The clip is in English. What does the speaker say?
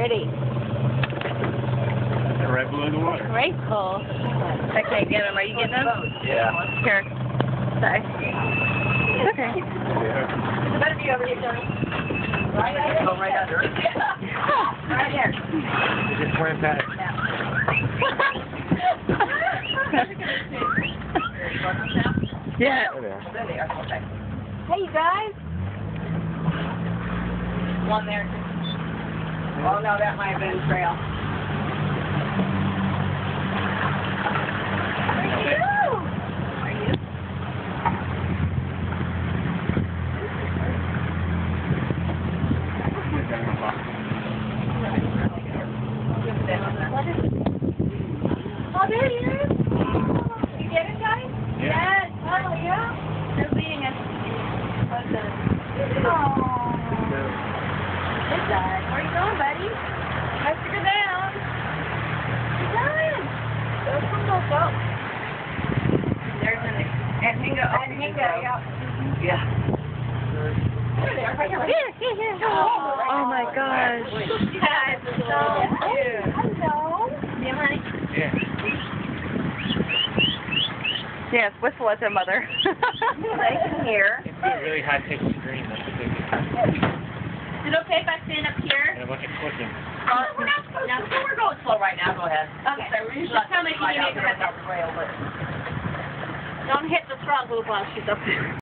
pretty. Right below the water. Graceful. I can't get them. Are you getting them? Yeah. Here. Sorry. Okay. It better be over here, Johnny. Right Go right under it. Right here. You just swam past. Yeah. There they are. Hey, you guys. One there. Oh, no, that might have been a trail. Oh, there he is. You get it, guys? Yeah. Yes. Oh, yeah. They're leading us. Oh. Good guy. Where you going, buddy? Nice to go down. You're done. Go. There's an Hinga. Yeah. Yeah. Oh, my gosh. You guys are so cute. Hello. Yeah, honey. Yeah. Yes, whistle at their mother. They can hear. It's a really high-pitched scream. That's what they do. Is it okay if I stand up here? And a bunch of clicking. We're going slow right now. Go ahead. Okay. Tell me if you need me to the rail, but don't hit the throttle while she's up there.